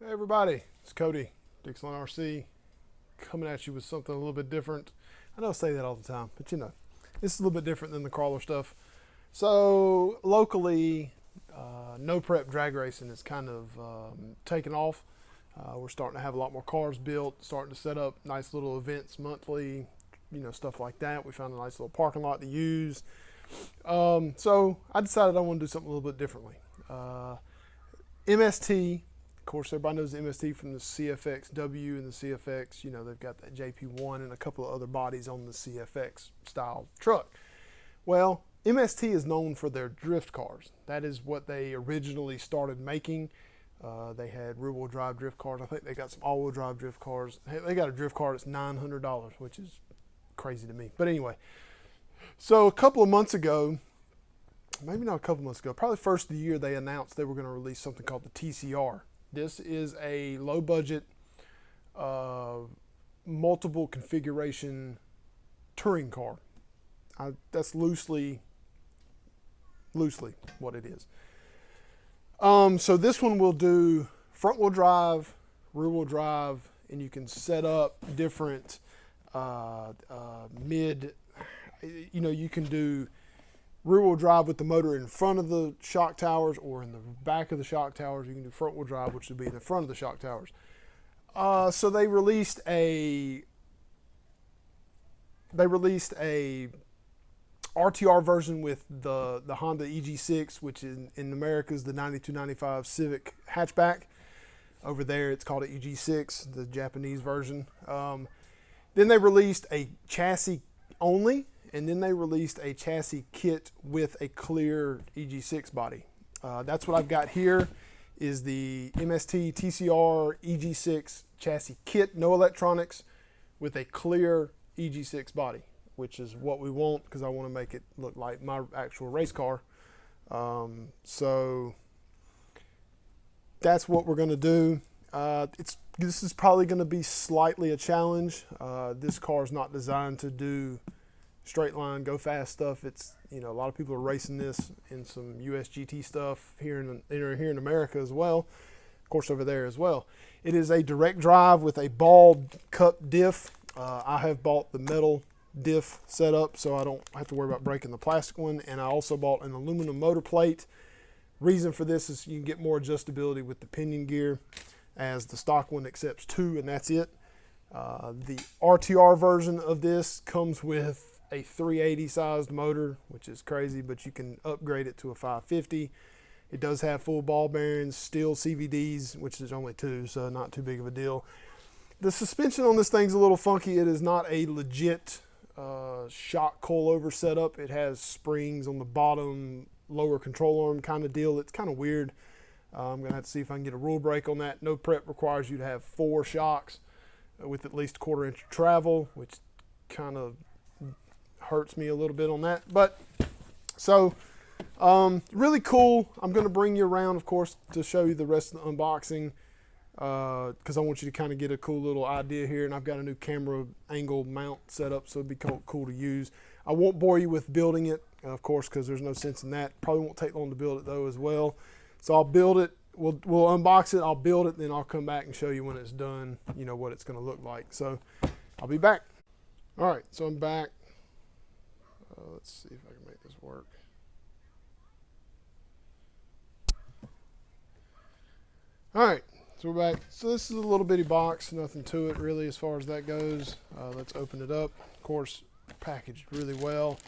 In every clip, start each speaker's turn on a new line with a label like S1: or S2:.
S1: Hey everybody, it's Cody, Dixieland RC, coming at you with something a little bit different. I know I say that all the time, but this is a little bit different than the crawler stuff. So locally, no prep drag racing is kind of taken off. We're starting to have a lot more cars built, starting to set up nice little events monthly, stuff like that. We found a nice little parking lot to use. So I decided I want to do something a little bit differently. MST, of course, everybody knows the MST from the CFX-W and the CFX. They've got that JP1 and a couple of other bodies on the CFX style truck. Well, MST is known for their drift cars. That is what they originally started making. They had rear-wheel drive drift cars. I think they got some all-wheel drive drift cars. They got a drift car that's $900, which is crazy to me. But anyway, so a couple of months ago, maybe not a couple months ago, probably first of the year, they announced they were going to release something called the TCR. This is a low budget, multiple configuration touring car. That's loosely what it is. So this one will do front wheel drive, rear wheel drive, and you can set up different you can do rear wheel drive with the motor in front of the shock towers or in the back of the shock towers. You can do front wheel drive, which would be in the front of the shock towers. So they released a RTR version with the Honda EG6, which in America is the 9295 Civic hatchback. Over there, it's called an EG6, the Japanese version. Then they released a chassis only, and then they released a chassis kit with a clear EG6 body. That's what I've got here, is the MST TCR EG6 chassis kit, no electronics, with a clear EG6 body, which is what we want because I want to make it look like my actual race car. So that's what we're going to do. This is probably going to be slightly a challenge. This car is not designed to do straight line, go fast stuff. It's a lot of people are racing this in some USGT stuff here in America as well. Of course, over there as well. It is a direct drive with a ball cup diff. I have bought the metal diff setup, so I don't have to worry about breaking the plastic one. And I also bought an aluminum motor plate. Reason for this is you can get more adjustability with the pinion gear, as the stock one accepts 2, and that's it. The RTR version of this comes with a 380 sized motor, which is crazy, but you can upgrade it to a 550. It does have full ball bearings, steel CVDs, which is only 2, so not too big of a deal. The suspension on this thing's a little funky. It is not a legit shock coilover setup. It has springs on the bottom, lower control arm kind of deal. It's kind of weird. I'm going to have to see if I can get a rule break on that. No prep requires you to have 4 shocks with at least 1/4 inch travel, which kind of hurts me a little bit on that. But so really cool. I'm going to bring you around, of course, to show you the rest of the unboxing, because I want you to kind of get a cool little idea here. And I've got a new camera angle mount set up, so it'd be cool to use. I won't bore you with building it, of course, because there's no sense in that. Probably won't take long to build it though as well. So I'll build it. We'll unbox it. I'll build it, then I'll come back and show you when it's done. What it's going to look like. So I'll be back. All right, so I'm back. Let's see if I can make this work. All right, so we're back. So this is a little bitty box, nothing to it really as far as that goes. Let's open it up. Of course, packaged really well.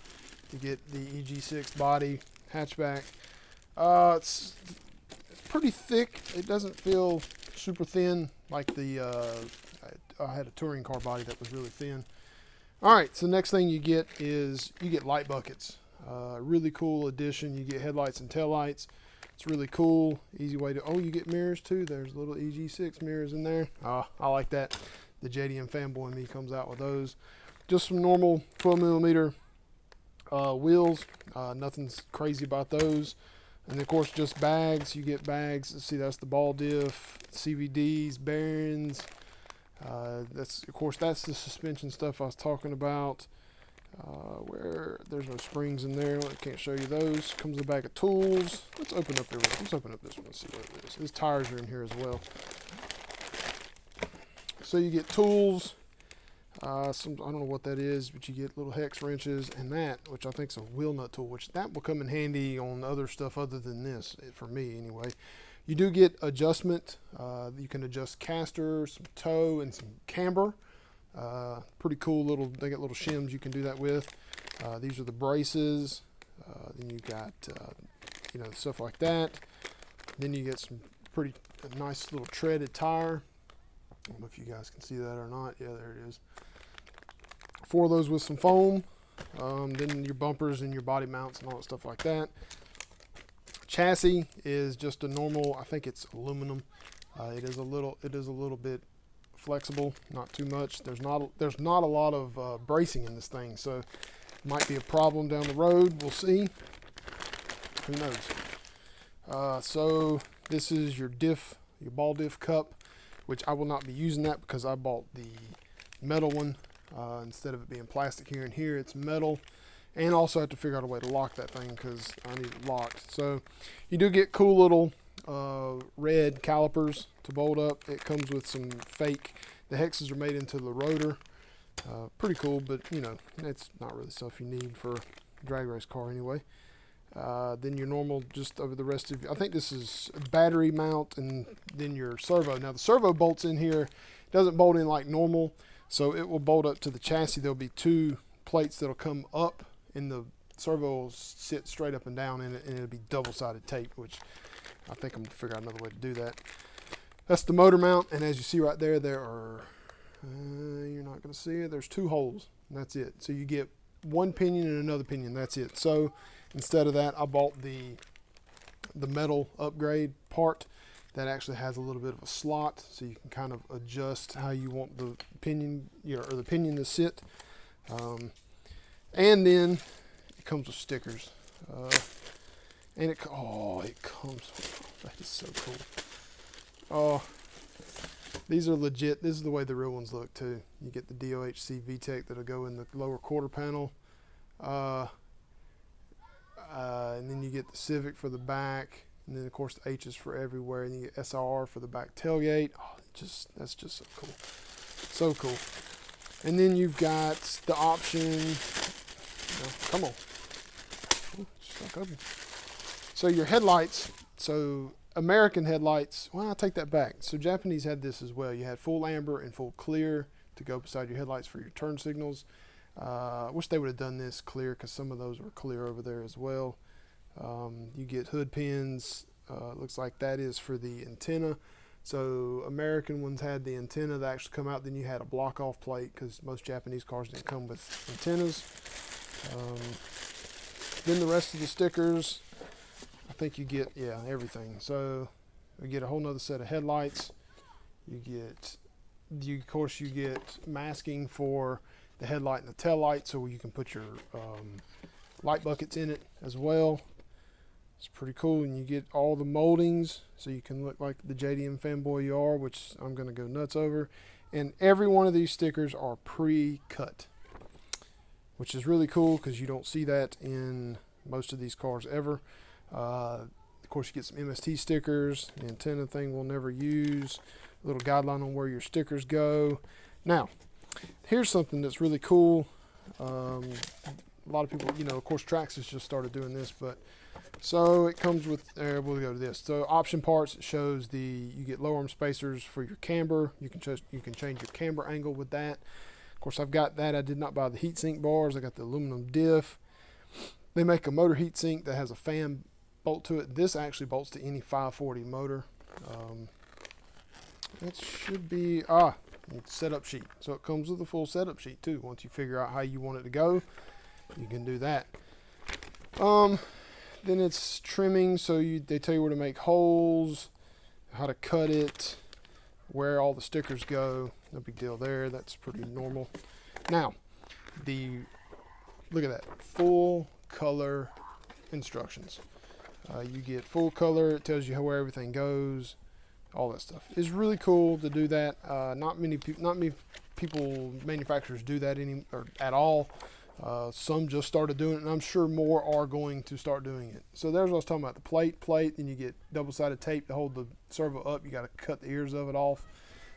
S1: You get the EG6 body, hatchback. It's pretty thick. It doesn't feel super thin like I had a touring car body that was really thin. All right, so next thing you get is you get light buckets. Really cool addition. You get headlights and taillights. It's really cool. Easy way to, you get mirrors too. There's little EG6 mirrors in there. I like that. The JDM fanboy in me comes out with those. Just some normal 12 millimeter wheels. Nothing's crazy about those. And of course, just bags. You get bags. See, that's the ball diff, CVDs, bearings. That's the suspension stuff I was talking about. where there's no springs in there. I can't show you those. Comes with a bag of tools. Let's open up this one and see what it is. His tires are in here as well. So you get tools. I don't know what that is, but you get little hex wrenches and that, which I think is a wheel nut tool, which that will come in handy on other stuff other than this, for me anyway. You do get adjustment. You can adjust caster, some toe, and some camber. Pretty cool little, they got little shims you can do that with. These are the braces. Then you got, you know, stuff like that. Then you get some pretty nice little treaded tire. I don't know if you guys can see that or not. Yeah, there it is. 4 of those with some foam. Then your bumpers and your body mounts and all that stuff like that. Chassis is just a normal, I think it's aluminum. It is a little bit flexible, not too much. There's not a lot of bracing in this thing, so it might be a problem down the road. We'll see. Who knows? So this is your diff, your ball diff cup, which I will not be using that because I bought the metal one instead of it being plastic here and here. It's metal, and also have to figure out a way to lock that thing because I need it locked. So you do get cool little red calipers to bolt up. It comes with some fake, the hexes are made into the rotor. Pretty cool, but you know, it's not really stuff you need for a drag race car anyway. Then your normal, just over the rest of, I think this is a battery mount, and then your servo. Now the servo bolts in here, doesn't bolt in like normal, so it will bolt up to the chassis. There'll be 2 plates that'll come up, and the servo will sit straight up and down in it, and it'll be double-sided tape, which I think I'm gonna figure out another way to do that. That's the motor mount, and as you see right there, there are, you're not gonna see it, there's 2 holes, and that's it. So you get 1 pinion and another pinion, that's it. So instead of that, I bought the metal upgrade part that actually has a little bit of a slot, so you can kind of adjust how you want the pinion, or the pinion to sit. And then it comes with stickers, and it comes. That is so cool. Oh, these are legit. This is the way the real ones look too. You get the DOHC VTEC that'll go in the lower quarter panel. And then you get the Civic for the back, and then of course the H is for everywhere, and you get SR for the back tailgate. Oh, that's just so cool, so cool. And then you've got the option. Come on, stuck open. So your headlights. So American headlights. Well, I take that back. So Japanese had this as well. You had full amber and full clear to go beside your headlights for your turn signals. I wish they would have done this clear because some of those were clear over there as well. You get hood pins. Looks like that is for the antenna. So American ones had the antenna that actually come out. Then you had a block off plate because most Japanese cars didn't come with antennas. Then the rest of the stickers, I think you get, yeah, everything. So you get a whole nother set of headlights. Of course you get masking for the headlight and the tail light, so you can put your light buckets in it as well. It's pretty cool, and you get all the moldings, so you can look like the JDM fanboy you are, which I'm going to go nuts over. And every one of these stickers are pre-cut, which is really cool because you don't see that in most of these cars ever. Of course, you get some MST stickers. The antenna thing we'll never use. A little guideline on where your stickers go. Now, here's something that's really cool. A lot of people, you know, of course, Traxxas just started doing this, but so it comes with, we'll go to this. So option parts, it shows you get low arm spacers for your camber. You can change your camber angle with that. Of course, I've got that. I did not buy the heatsink bars. I got the aluminum diff. They make a motor heatsink that has a fan bolt to it. This actually bolts to any 540 motor. It should be, setup sheet. So it comes with a full setup sheet too. Once you figure out how you want it to go, you can do that. Then it's trimming, so they tell you where to make holes, how to cut it, where all the stickers go. No big deal there. That's pretty normal. Now, look at that, full color instructions. You get full color. It tells you where everything goes. All that stuff. It's really cool to do that. Not many people, manufacturers do that at all. Some just started doing it, and I'm sure more are going to start doing it. So there's what I was talking about, the plate, then you get double-sided tape to hold the servo up. You got to cut the ears of it off.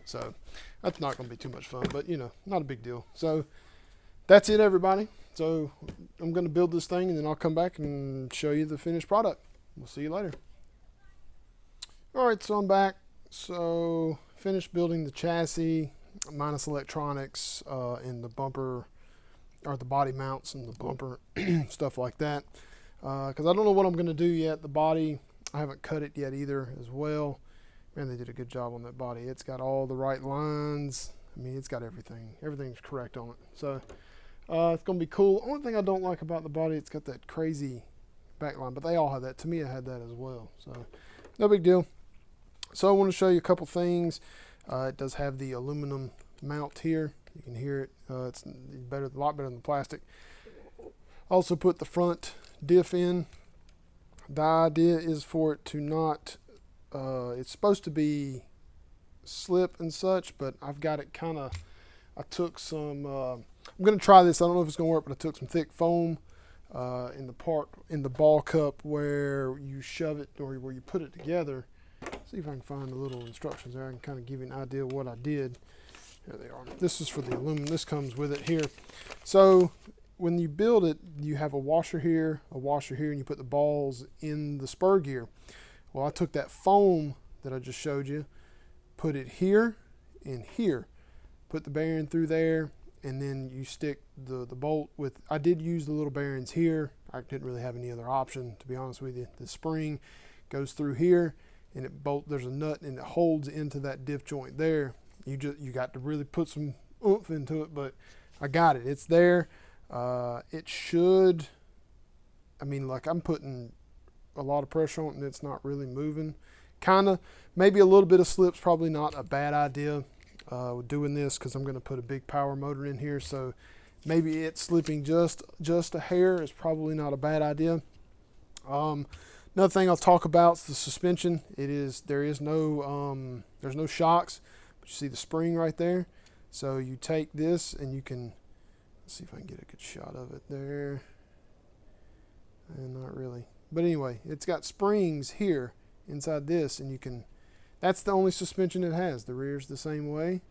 S1: So that's not going to be too much fun, but, you know, not a big deal. So that's it, everybody. So I'm going to build this thing, and then I'll come back and show you the finished product. We'll see you later. All right, so I'm back. So finished building the chassis, minus electronics, in the bumper, or the body mounts and the bumper, stuff like that. Because I don't know what I'm going to do yet. The body, I haven't cut it yet either as well. Man, they did a good job on that body. It's got all the right lines. I mean, it's got everything. Everything's correct on it. So it's going to be cool. Only thing I don't like about the body, it's got that crazy back line. But they all have that. To me, I had that as well. So no big deal. So I want to show you a couple things. It does have the aluminum mount here. You can hear it. It's better, a lot better than the plastic. Also put the front diff in. The idea is for it to not, it's supposed to be slip and such, but I've got it kind of, I took some, I'm going to try this. I don't know if it's going to work, but I took some thick foam in the ball cup where you shove it, or where you put it together. See if I can find the little instructions there. I can kind of give you an idea of what I did. Here they are. This is for the aluminum. This comes with it here. So when you build it, you have a washer here, and you put the balls in the spur gear. Well, I took that foam that I just showed you, put it here and here, put the bearing through there, and then you stick the bolt with, I did use the little bearings here. I didn't really have any other option, to be honest with you. The spring goes through here, and there's a nut, and it holds into that diff joint there. You got to really put some oomph into it, but I got it. It's there. It should, I mean, like, I'm putting a lot of pressure on it, and it's not really moving. Kind of, maybe a little bit of slip's probably not a bad idea doing this, because I'm going to put a big power motor in here, so maybe it's slipping just a hair is probably not a bad idea. Another thing I'll talk about is the suspension. There's no shocks. You see the spring right there? So you take this and you can, let's see if I can get a good shot of it there. And not really. But anyway, it's got springs here inside this, and you can, that's the only suspension it has. The rear's the same way.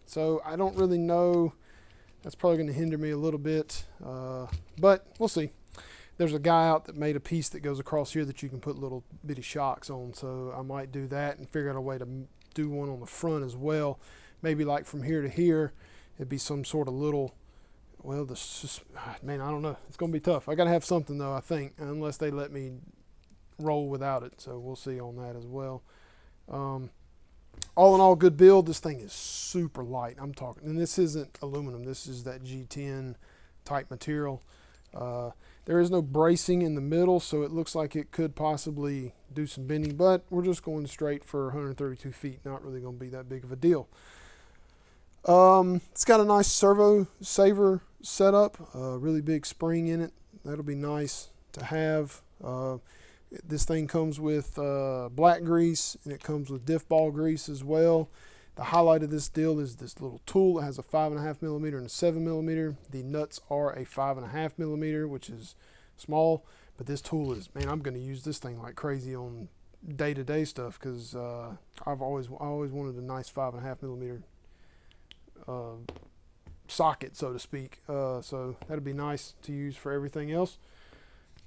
S1: So I don't really know. That's probably going to hinder me a little bit. But we'll see. There's a guy out that made a piece that goes across here that you can put little bitty shocks on. So I might do that and figure out a way to do one on the front as well. Maybe like from here to here, it'd be some sort of little, well, man, I don't know. It's going to be tough. I got to have something though, I think, unless they let me roll without it. So we'll see on that as well. All in all, good build. This thing is super light. I'm talking, and this isn't aluminum. This is that G10 type material. There is no bracing in the middle, so it looks like it could possibly do some bending, but we're just going straight for 132 feet. Not really going to be that big of a deal. It's got a nice servo saver setup, a really big spring in it. That'll be nice to have. This thing comes with black grease, and it comes with diff ball grease as well. The highlight of this deal is this little tool. It has a 5.5 millimeter and a 7 millimeter. The nuts are a 5.5 millimeter, which is small, but this tool is, man, I'm going to use this thing like crazy on day-to-day stuff, because I always wanted a nice 5.5 millimeter socket, so to speak. So that'd be nice to use for everything else.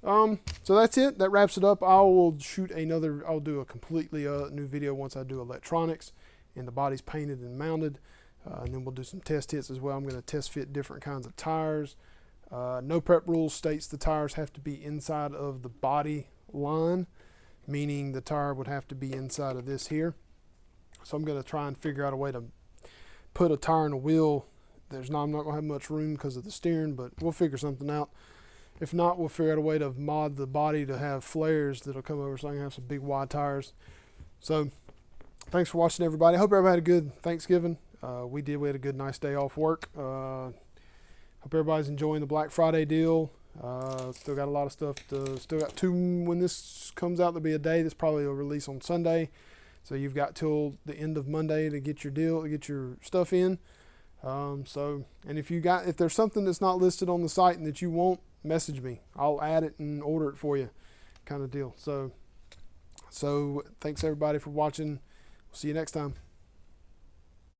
S1: So that's it. That wraps it up. I'll do a completely new video once I do electronics and the body's painted and mounted, and then we'll do some test hits as well. I'm going to test fit different kinds of tires. No Prep Rules states the tires have to be inside of the body line, meaning the tire would have to be inside of this here. So I'm going to try and figure out a way to put a tire in a wheel. I'm not going to have much room because of the steering, but we'll figure something out. If not, we'll figure out a way to mod the body to have flares that'll come over so I can have some big wide tires. So thanks for watching, everybody. Hope everybody had a good Thanksgiving. We had a good, nice day off work. Hope everybody's enjoying the Black Friday deal. Still got a lot of stuff. Still got when this comes out, there'll be a day. This probably will release on Sunday. So you've got till the end of Monday to get your stuff in. And if there's something that's not listed on the site and that you want, message me. I'll add it and order it for you, kind of deal. So thanks everybody for watching. We'll see you next time.